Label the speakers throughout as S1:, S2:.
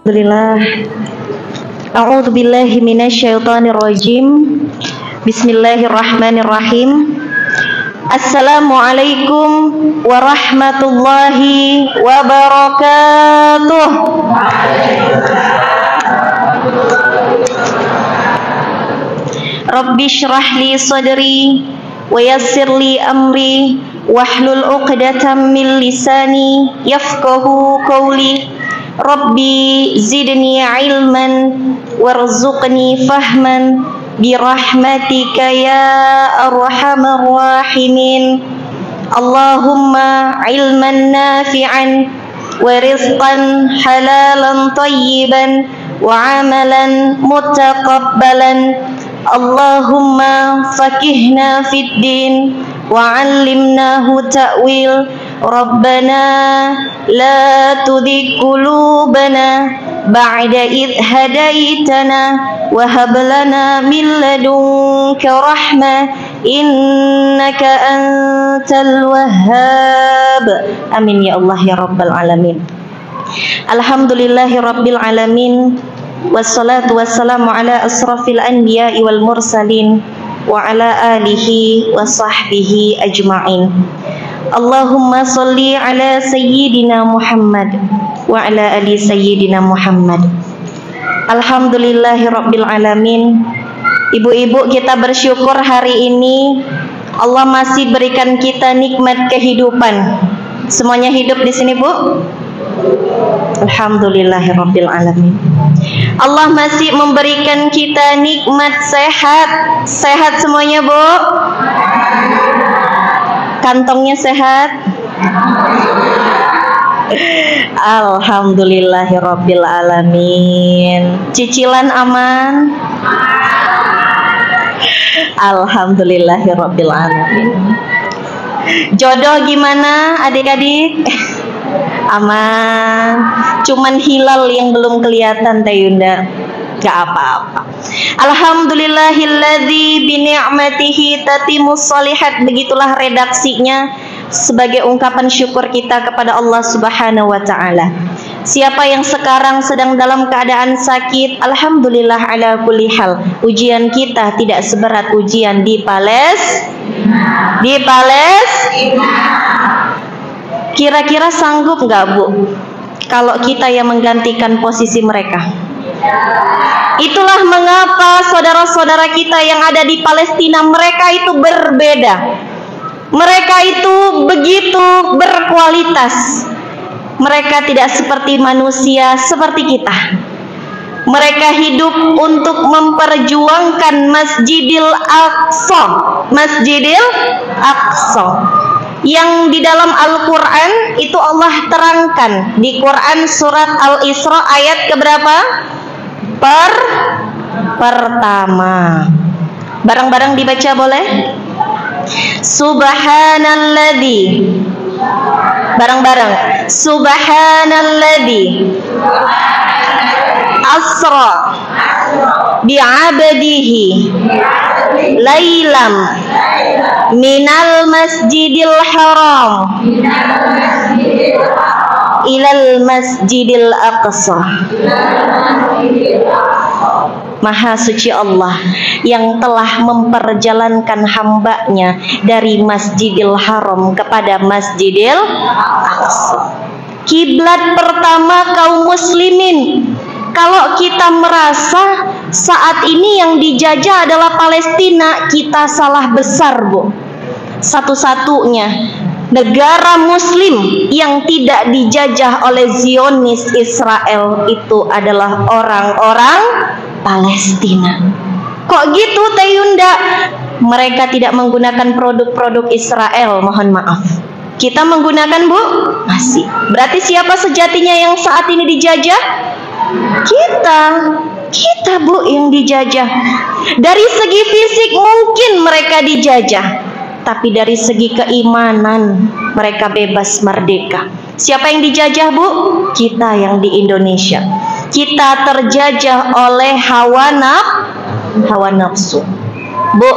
S1: Alhamdulillah. A'udzu billahi minasyaitonir rajim. Bismillahirrahmanirrahim. Assalamualaikum warahmatullahi wabarakatuh. Rabbi shrah li sadri wa yassir li amri wahlul 'uqdatam min lisani yafqahu qawli. Rabbi zidni ilman warzuqni fahman birahmatika ya arhamar rahimin. Allahumma ilman nafi'an wa rizqan halalan tayyiban wa amalan mutaqabbalan. Allahumma fakihna fid din wa 'allimnahu ta'wil. Rabbana la tudhigh qulubana ba'da idh hadaitana wa hab lana min ladunka rahmah innaka antal wahhab. Amin ya Allah ya rabbal alamin. Alhamdulillahi rabbil alamin. Wassalatu wassalamu ala asrafil anbiya'i wal mursalin wa ala alihi wa sahbihi ajma'in. Allahumma salli ala sayyidina Muhammad wa ala ali sayyidina Muhammad. Alhamdulillahi rabbil alamin. Ibu-ibu, kita bersyukur hari ini Allah masih berikan kita nikmat kehidupan. Semuanya hidup di sini, Bu? Alhamdulillahi rabbil alamin. Allah masih memberikan kita nikmat sehat. Sehat semuanya, Bu? Kantongnya sehat? Alhamdulillahirabbil alamin. Cicilan aman? Alhamdulillahirabbil alamin. Jodoh gimana adik-adik? Aman. Cuman hilal yang belum kelihatan, Teh Yunda. Gak apa-apa. Alhamdulillahilladzi bi ni'matihi tatimmus shalihat. Begitulah redaksinya sebagai ungkapan syukur kita kepada Allah Subhanahu wa taala. Siapa yang sekarang sedang dalam keadaan sakit, alhamdulillah ala kulli hal. Ujian kita tidak seberat ujian di Palestina. Kira-kira sanggup nggak, Bu, kalau kita yang menggantikan posisi mereka? Itulah mengapa saudara-saudara kita yang ada di Palestina, mereka itu berbeda. Mereka itu begitu berkualitas. Mereka tidak seperti manusia seperti kita. Mereka hidup untuk memperjuangkan Masjidil Aqsa. Masjidil Aqsa yang di dalam Al-Quran itu Allah terangkan di Quran surat Al-Isra ayat keberapa? Pertama. Bareng-bareng dibaca boleh? Subhanalladzi. Bareng-bareng. Subhanalladzi asra bi'abdihi lailam minal masjidil haram ilal masjidil aqsa. Maha suci Allah yang telah memperjalankan hambanya dari Masjidil Haram kepada Masjidil Aqsa. Kiblat pertama kaum muslimin. Kalau kita merasa saat ini yang dijajah adalah Palestina, kita salah besar, Bu. Satu-satunya negara muslim yang tidak dijajah oleh Zionis Israel itu adalah orang-orang Palestina. Kok gitu, Teh Yunda? Mereka tidak menggunakan produk-produk Israel, mohon maaf. Kita menggunakan, Bu? Masih. Berarti siapa sejatinya yang saat ini dijajah? Kita, Bu, yang dijajah. Dari segi fisik mungkin mereka dijajah, tapi dari segi keimanan mereka bebas merdeka. Siapa yang dijajah, Bu? Kita yang di Indonesia. Kita terjajah oleh hawa nafsu. Bu,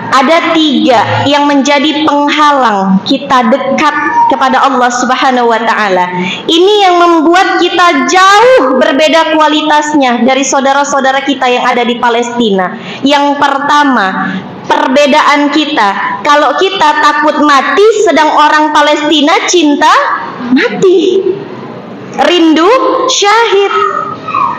S1: Ada 3 yang menjadi penghalang kita dekat kepada Allah Subhanahu wa Ta'ala. Ini yang membuat kita jauh berbeda kualitasnya dari saudara-saudara kita yang ada di Palestina. Yang pertama, perbedaan kita. Kalau kita takut mati, sedang orang Palestina cinta mati, rindu syahid.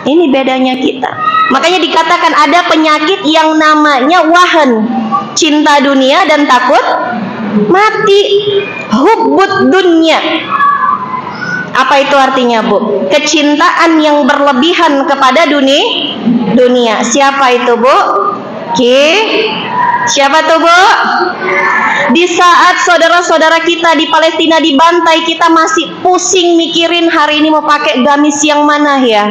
S1: Ini bedanya kita. Makanya dikatakan ada penyakit yang namanya wahan, cinta dunia dan takut mati. Hubbud dunya. Apa itu artinya, Bu? Kecintaan yang berlebihan kepada dunia. Siapa itu, Bu? Siapa tuh, Bu? Di saat saudara-saudara kita di Palestina dibantai, kita masih pusing mikirin hari ini mau pakai gamis yang mana ya?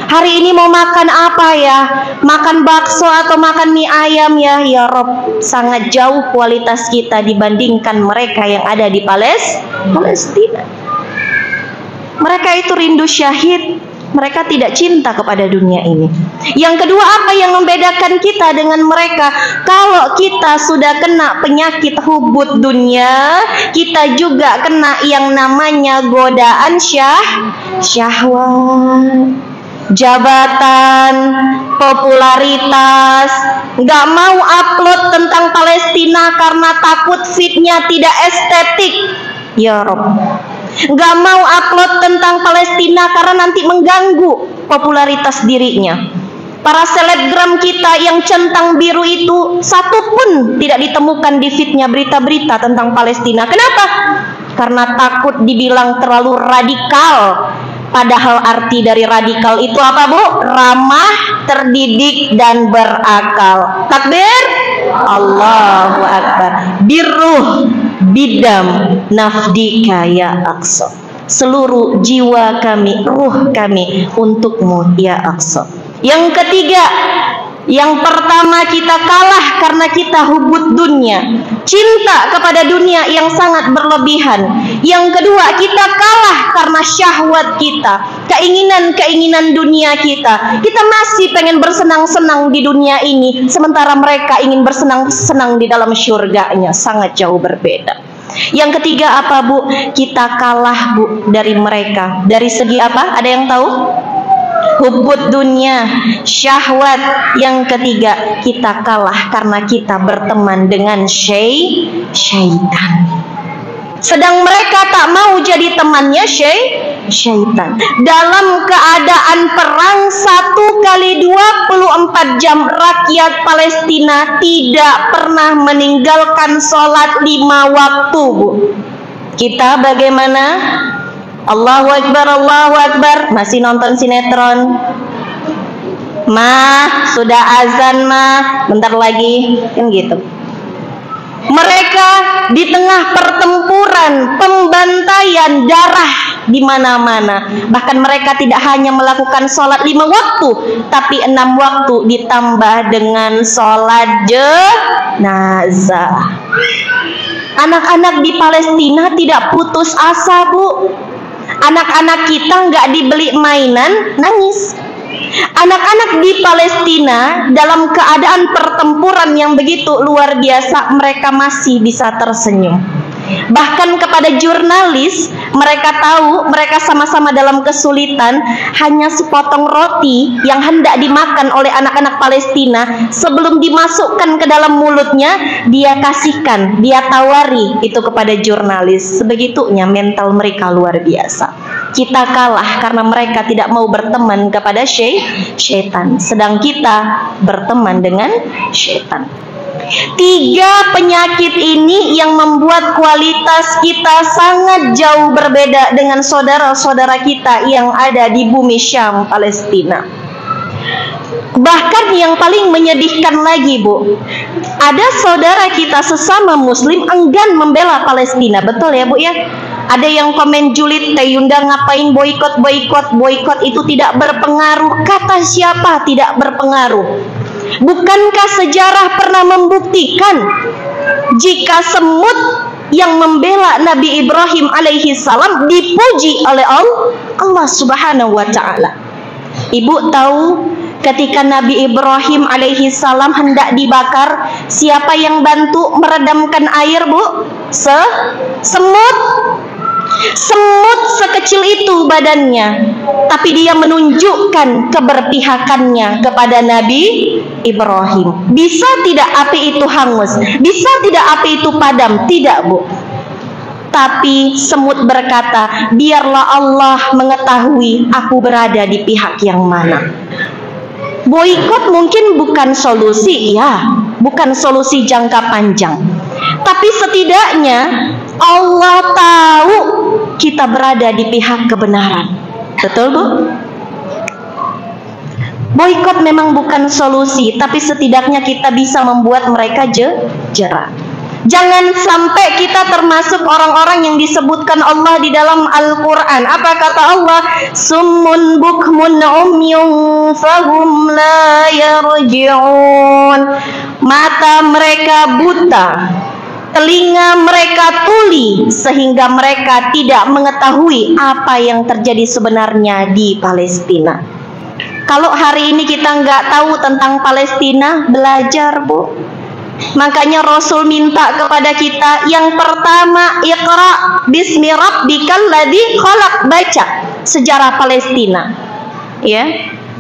S1: Hari ini mau makan apa ya? Makan bakso atau makan mie ayam ya? Ya Rob, sangat jauh kualitas kita dibandingkan mereka yang ada di Palestina. Mereka itu rindu syahid. Mereka tidak cinta kepada dunia ini. Yang kedua, apa yang membedakan kita dengan mereka? Kalau kita sudah kena penyakit hubud dunia, kita juga kena yang namanya godaan syahwat, jabatan, popularitas. Gak mau upload tentang Palestina karena takut fitnya tidak estetik. Ya Rob, gak mau upload tentang Palestina karena nanti mengganggu popularitas dirinya. Para selebgram kita yang centang biru itu satu pun tidak ditemukan di feednya berita-berita tentang Palestina. Kenapa? Karena takut dibilang terlalu radikal. Padahal arti dari radikal itu apa, Bu? Ramah, terdidik, dan berakal. Takbir, Allahu Akbar. Birruh bidam nafdika ya Aqsa. Seluruh jiwa kami, ruh kami untukmu ya Aqsa. Yang ketiga, yang pertama kita kalah karena kita hubud dunia, cinta kepada dunia yang sangat berlebihan. Yang kedua, kita kalah karena syahwat kita, keinginan-keinginan dunia kita. Kita masih pengen bersenang-senang di dunia ini, sementara mereka ingin bersenang-senang di dalam syurganya. Sangat jauh berbeda. Yang ketiga apa, Bu? Kita kalah, Bu, dari mereka. Dari segi apa? Ada yang tahu? Hubud dunia, syahwat. Yang ketiga, kita kalah karena kita berteman dengan syaitan. Sedang mereka tak mau jadi temannya syaitan. Dalam keadaan perang 1x24 jam, rakyat Palestina tidak pernah meninggalkan sholat 5 waktu, Bu. Kita bagaimana? Allahu Akbar, Allahu Akbar. Masih nonton sinetron? Mah, sudah azan mah, bentar lagi, kan gitu. Mereka di tengah pertempuran, pembantaian, darah di mana-mana. Bahkan mereka tidak hanya melakukan sholat 5 waktu, tapi 6 waktu ditambah dengan sholat jenazah. Anak-anak di Palestina tidak putus asa, Bu. Anak-anak kita nggak dibeli mainan, nangis. Anak-anak di Palestina dalam keadaan pertempuran yang begitu luar biasa, mereka masih bisa tersenyum. Bahkan kepada jurnalis, mereka tahu mereka sama-sama dalam kesulitan. Hanya sepotong roti yang hendak dimakan oleh anak-anak Palestina, sebelum dimasukkan ke dalam mulutnya, dia kasihkan, dia tawari itu kepada jurnalis. Sebegitunya mental mereka luar biasa. Kita kalah karena mereka tidak mau berteman kepada syaitan, sedang kita berteman dengan syaitan. 3 penyakit ini yang membuat kualitas kita sangat jauh berbeda dengan saudara-saudara kita yang ada di bumi Syam, Palestina. Bahkan yang paling menyedihkan lagi, Bu, ada saudara kita sesama muslim enggan membela Palestina. Betul ya, Bu ya? Ada yang komen julid, Teyunda ngapain boikot itu tidak berpengaruh. Kata siapa tidak berpengaruh? Bukankah sejarah pernah membuktikan jika semut yang membela Nabi Ibrahim alaihi salam dipuji oleh Allah Subhanahu wa ta'ala? Ibu tahu Ketika Nabi Ibrahim alaihi salam hendak dibakar, siapa yang bantu meredamkan air, Bu? Semut. Semut sekecil itu badannya, tapi dia menunjukkan keberpihakannya kepada Nabi Ibrahim. Bisa tidak api itu hangus? Bisa tidak api itu padam? Tidak, Bu. Tapi semut berkata, biarlah Allah mengetahui aku berada di pihak yang mana. Boikot mungkin bukan solusi, ya, bukan solusi jangka panjang. Tapi setidaknya Allah tahu kita berada di pihak kebenaran. Betul, Bu? Boikot memang bukan solusi, tapi setidaknya kita bisa membuat mereka jera. Jangan sampai kita termasuk orang-orang yang disebutkan Allah di dalam Al-Quran. Apa kata Allah? Summun bukmun umyun fahum la yarji'un. Mata mereka buta, telinga mereka tuli, sehingga mereka tidak mengetahui apa yang terjadi sebenarnya di Palestina. Kalau hari ini kita nggak tahu tentang Palestina, belajar, Bu. Makanya Rasul minta kepada kita, yang pertama, Iqra bismi rabbikal ladzi khalaq, baca sejarah Palestina. Ya.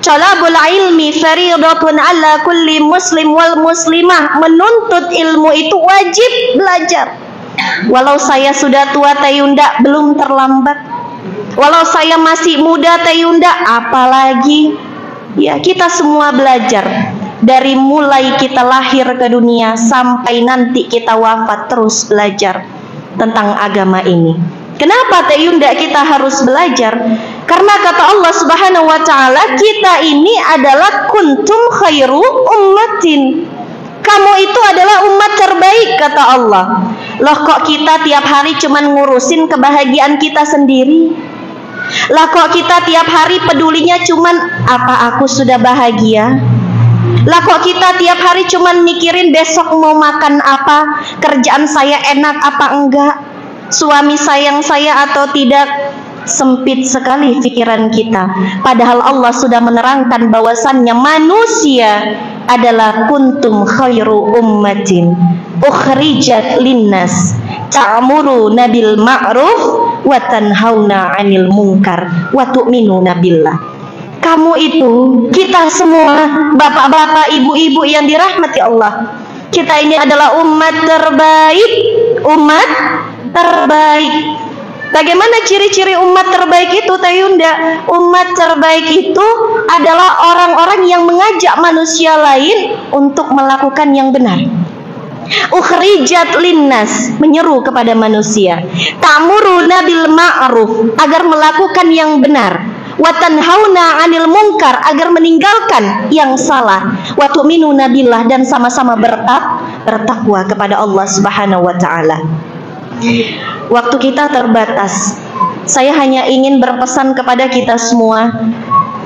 S1: Talabul ilmi fariidatun ala kulli muslim wal muslimah. Menuntut ilmu itu wajib belajar. Walau saya sudah tua Tayunda, belum terlambat. Walau saya masih muda Tayunda, apalagi. Ya, kita semua belajar. Dari mulai kita lahir ke dunia sampai nanti kita wafat, terus belajar tentang agama ini. Kenapa Tayunda kita harus belajar? Karena kata Allah Subhanahu wa taala, kita ini adalah kuntum khairu ummatin. Kamu itu adalah umat terbaik, kata Allah. Loh, kok kita tiap hari cuman ngurusin kebahagiaan kita sendiri? Lah, kok kita tiap hari pedulinya cuman apa aku sudah bahagia? Lah, kok kita tiap hari cuman mikirin besok mau makan apa, kerjaan saya enak apa enggak, suami sayang saya atau tidak? Sempit sekali pikiran kita. Padahal Allah sudah menerangkan bahwasannya manusia adalah kuntum khairu ummatin ukhrijat linnas ta'muruna bil ma'ruf wa tanhauna 'anil munkar wa tu'minuna billah. Kamu itu, kita semua, bapak-bapak, ibu-ibu yang dirahmati Allah, kita ini adalah umat terbaik. Umat terbaik. Bagaimana ciri-ciri umat terbaik itu, Tayunda? Umat terbaik itu adalah orang-orang yang mengajak manusia lain untuk melakukan yang benar. Ukhrijat linnas, menyeru kepada manusia. Ta'muruna bil ma'ruf, agar melakukan yang benar. Wa tanhauna 'anil munkar, agar meninggalkan yang salah. Wa tu'minuna billah, dan sama-sama bertakwa kepada Allah Subhanahu wa taala. Waktu kita terbatas. Saya hanya ingin berpesan kepada kita semua,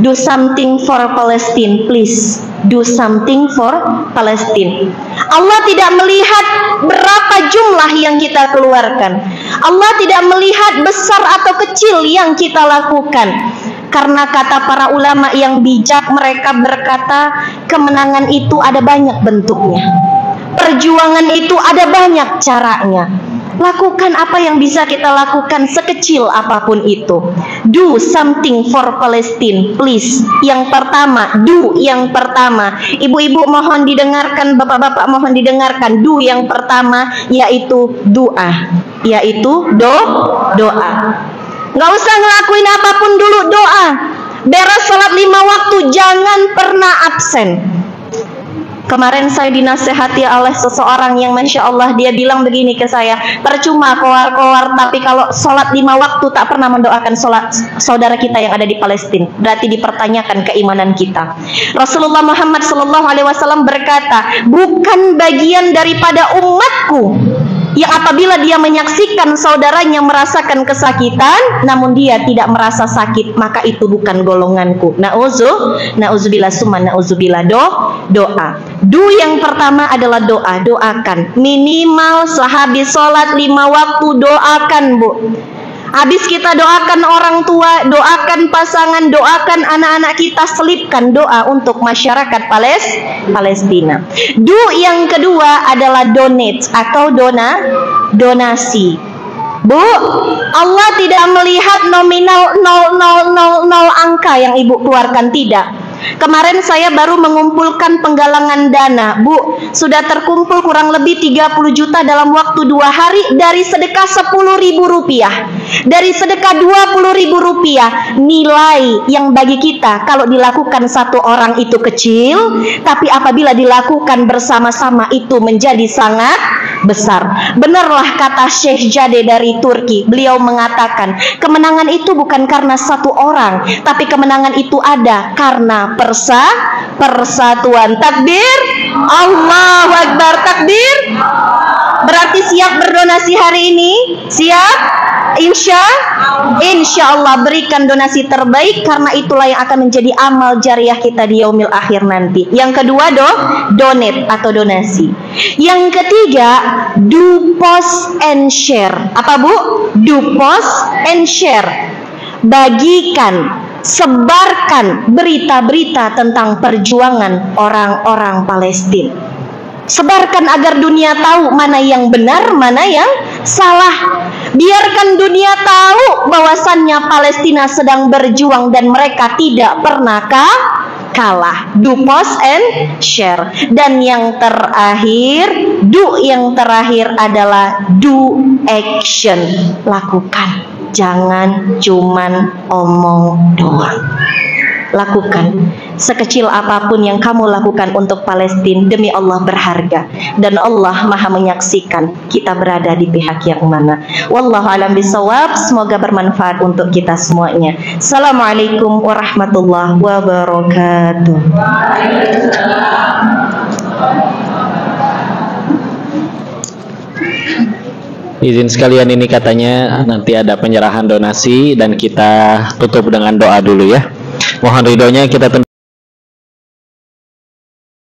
S1: do something for Palestine, please. Do something for Palestine. Allah tidak melihat berapa jumlah yang kita keluarkan. Allah tidak melihat besar atau kecil yang kita lakukan. Karena kata para ulama yang bijak, mereka berkata, kemenangan itu ada banyak bentuknya. Perjuangan itu ada banyak caranya. Lakukan apa yang bisa kita lakukan, sekecil apapun itu. Do something for Palestine, please. Yang pertama, do yang pertama. Ibu-ibu mohon didengarkan, bapak-bapak mohon didengarkan. Do yang pertama, yaitu doa. Yaitu doa. Nggak usah ngelakuin apapun dulu, doa. Beres sholat 5 waktu, jangan pernah absen. Kemarin saya dinasehati oleh seseorang yang Masya Allah, dia bilang begini ke saya, percuma keluar-keluar, tapi kalau sholat 5 waktu tak pernah mendoakan sholat saudara kita yang ada di Palestina, berarti dipertanyakan keimanan kita. Rasulullah Muhammad SAW berkata, bukan bagian daripada umatku yang apabila dia menyaksikan saudaranya merasakan kesakitan namun dia tidak merasa sakit, maka itu bukan golonganku. Nauzubillah summa nauzubillah. Doa. Do yang pertama adalah doa. Doakan. Minimal sehabis sholat 5 waktu doakan, Bu. Habis kita doakan orang tua, doakan pasangan, doakan anak-anak kita, selipkan doa untuk masyarakat Palestina. Yang kedua adalah donate atau donasi. Bu, Allah tidak melihat nominal 0000 angka yang ibu keluarkan, tidak. Kemarin saya baru mengumpulkan penggalangan dana, Bu. Sudah terkumpul kurang lebih 30 juta dalam waktu 2 hari dari sedekah 10.000 rupiah. Dari sedekah 20.000 rupiah. Nilai yang bagi kita kalau dilakukan satu orang itu kecil, tapi apabila dilakukan bersama-sama itu menjadi sangat besar. Benarlah kata Syekh Jade dari Turki. Beliau mengatakan, kemenangan itu bukan karena satu orang, tapi kemenangan itu ada karena persatuan. Takbir, Allahu Akbar. Takbir. Berarti siap berdonasi hari ini? Siap? Insya Allah berikan donasi terbaik, karena itulah yang akan menjadi amal jariah kita di yaumil akhir nanti. Yang kedua, donate atau donasi. Yang ketiga, do post and share. Apa, Bu? Do post and share. Bagikan, sebarkan berita-berita tentang perjuangan orang-orang Palestina. Sebarkan agar dunia tahu mana yang benar, mana yang salah. Biarkan dunia tahu bahwasannya Palestina sedang berjuang dan mereka tidak pernah kalah. Do post and share. Dan yang terakhir, yang terakhir adalah do action. Lakukan. Jangan cuman omong doang. Lakukan. Sekecil apapun yang kamu lakukan untuk Palestina, demi Allah berharga, dan Allah Maha menyaksikan kita berada di pihak yang mana. Wallahu a'lam bishawab. Semoga bermanfaat untuk kita semuanya. Assalamualaikum warahmatullahi wabarakatuh.
S2: Izin sekalian, ini katanya nanti ada penyerahan donasi dan kita tutup dengan doa dulu ya. Mohon ridhonya kita